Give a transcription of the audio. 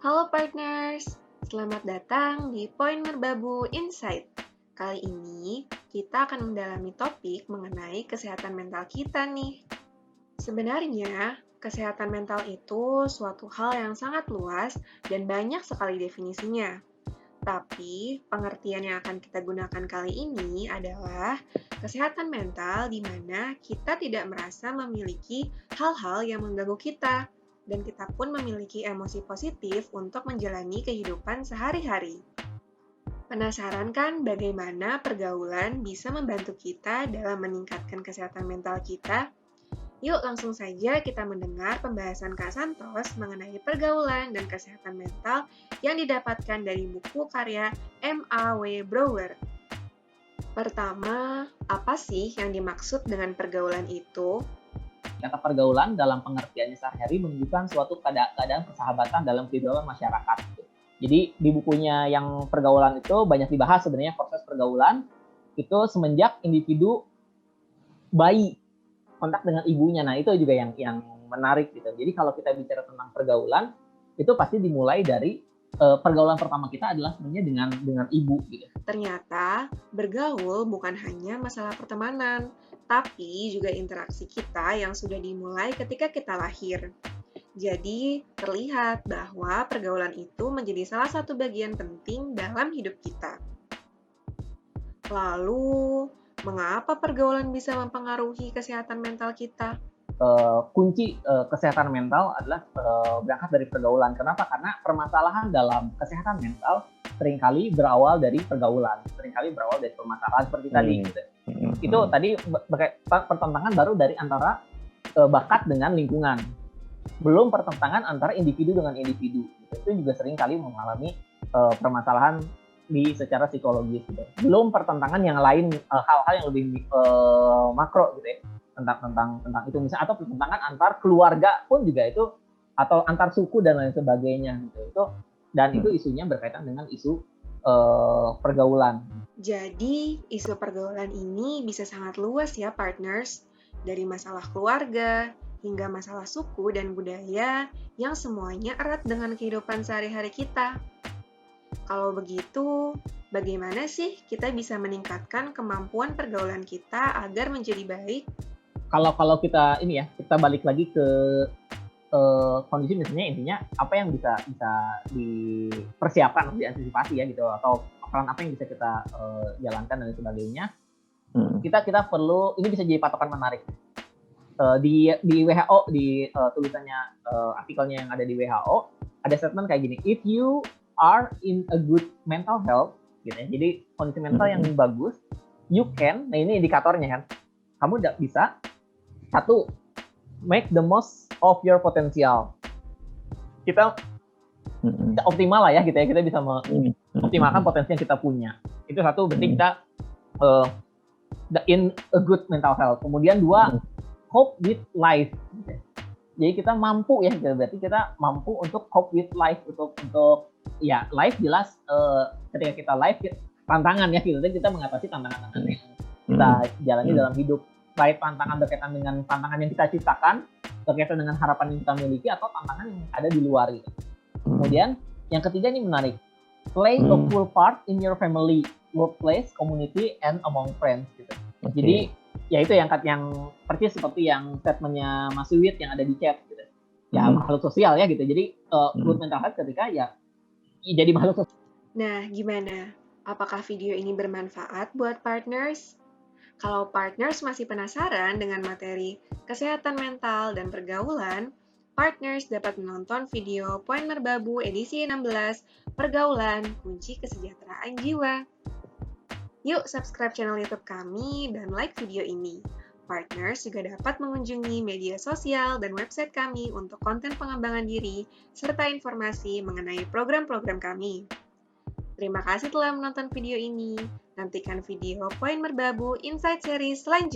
Halo partners, selamat datang di Poin Merbabu Insight. Kali ini kita akan mendalami topik mengenai kesehatan mental kita nih. Sebenarnya, kesehatan mental itu suatu hal yang sangat luas dan banyak sekali definisinya. Tapi, pengertian yang akan kita gunakan kali ini adalah kesehatan mental di mana kita tidak merasa memiliki hal-hal yang mengganggu kita, dan kita pun memiliki emosi positif untuk menjalani kehidupan sehari-hari. Penasaran kan bagaimana pergaulan bisa membantu kita dalam meningkatkan kesehatan mental kita? Yuk langsung saja kita mendengar pembahasan Kak Santos mengenai pergaulan dan kesehatan mental yang didapatkan dari buku karya M.A.W. Brower. Pertama, apa sih yang dimaksud dengan pergaulan itu? Kata pergaulan dalam pengertiannya sehari-hari menunjukkan suatu keadaan persahabatan dalam kehidupan masyarakat. Jadi di bukunya yang pergaulan itu banyak dibahas sebenarnya proses pergaulan itu semenjak individu bayi kontak dengan ibunya. Nah itu juga yang menarik gitu. Jadi kalau kita bicara tentang pergaulan itu pasti dimulai dari pergaulan pertama kita adalah sebenarnya dengan ibu gitu. Ternyata bergaul bukan hanya masalah pertemanan, tapi juga interaksi kita yang sudah dimulai ketika kita lahir. Jadi, terlihat bahwa pergaulan itu menjadi salah satu bagian penting dalam hidup kita. Lalu, mengapa pergaulan bisa mempengaruhi kesehatan mental kita? Kunci kesehatan mental adalah berangkat dari pergaulan. Kenapa? Karena permasalahan dalam kesehatan mental seringkali berawal dari pergaulan, seringkali berawal dari permasalahan seperti tadi. Gitu. Itu tadi pertentangan baru dari antara bakat dengan lingkungan. Belum pertentangan antara individu dengan individu. Itu juga seringkali mengalami permasalahan secara psikologis. Gitu. Belum pertentangan yang lain, hal-hal yang lebih makro gitu ya. Tentang itu misalnya, atau pertentangan antar keluarga pun juga itu, atau antar suku dan lain sebagainya gitu. Itu isunya berkaitan dengan isu pergaulan. Jadi isu pergaulan ini bisa sangat luas ya partners, dari masalah keluarga hingga masalah suku dan budaya yang semuanya erat dengan kehidupan sehari-hari kita. Kalau begitu, bagaimana sih kita bisa meningkatkan kemampuan pergaulan kita agar menjadi baik? Kalau kita kita balik lagi ke kondisi misalnya, intinya apa yang bisa dipersiapkan, diantisipasi ya gitu, atau peran apa yang bisa kita jalankan dan sebagainya. Kita perlu, ini bisa jadi patokan menarik. Di WHO, di tulisannya, artikelnya yang ada di WHO, ada statement kayak gini: if you are in a good mental health, gitu ya, jadi kondisi mental yang bagus, you can, nah ini indikatornya kan, kamu bisa, satu, make the most of your potential. Kita optimal lah ya gitu ya, kita bisa mengoptimalkan potensi yang kita punya. Itu satu, berarti kita in a good mental health. Kemudian dua, cope with life. Jadi kita mampu ya, berarti kita mampu untuk cope with life, untuk ya life jelas, ketika kita life tantangan ya gitu, kita mengatasi tantangan-tantangan yang kita jalani dalam hidup, baik tantangan berkaitan dengan tantangan yang kita ciptakan, berkaitan dengan harapan yang kita miliki, atau tantangan yang ada di luar gitu. Kemudian yang ketiga ini menarik, play a full part in your family, workplace, community, and among friends gitu. Jadi ya itu yang persis seperti yang statementnya Mas Wiwit yang ada di chat gitu. Ya makhluk sosial ya gitu. Jadi good mental health ketika ya jadi makhluk sosial. Nah, gimana? Apakah video ini bermanfaat buat partners? Kalau partners masih penasaran dengan materi kesehatan mental dan pergaulan, partners dapat menonton video Poin Merbabu edisi 16, Pergaulan, Kunci Kesejahteraan Jiwa. Yuk subscribe channel YouTube kami dan like video ini. Partners juga dapat mengunjungi media sosial dan website kami untuk konten pengembangan diri, serta informasi mengenai program-program kami. Terima kasih telah menonton video ini. Nantikan video Poin Merbabu Insight Series selanjutnya.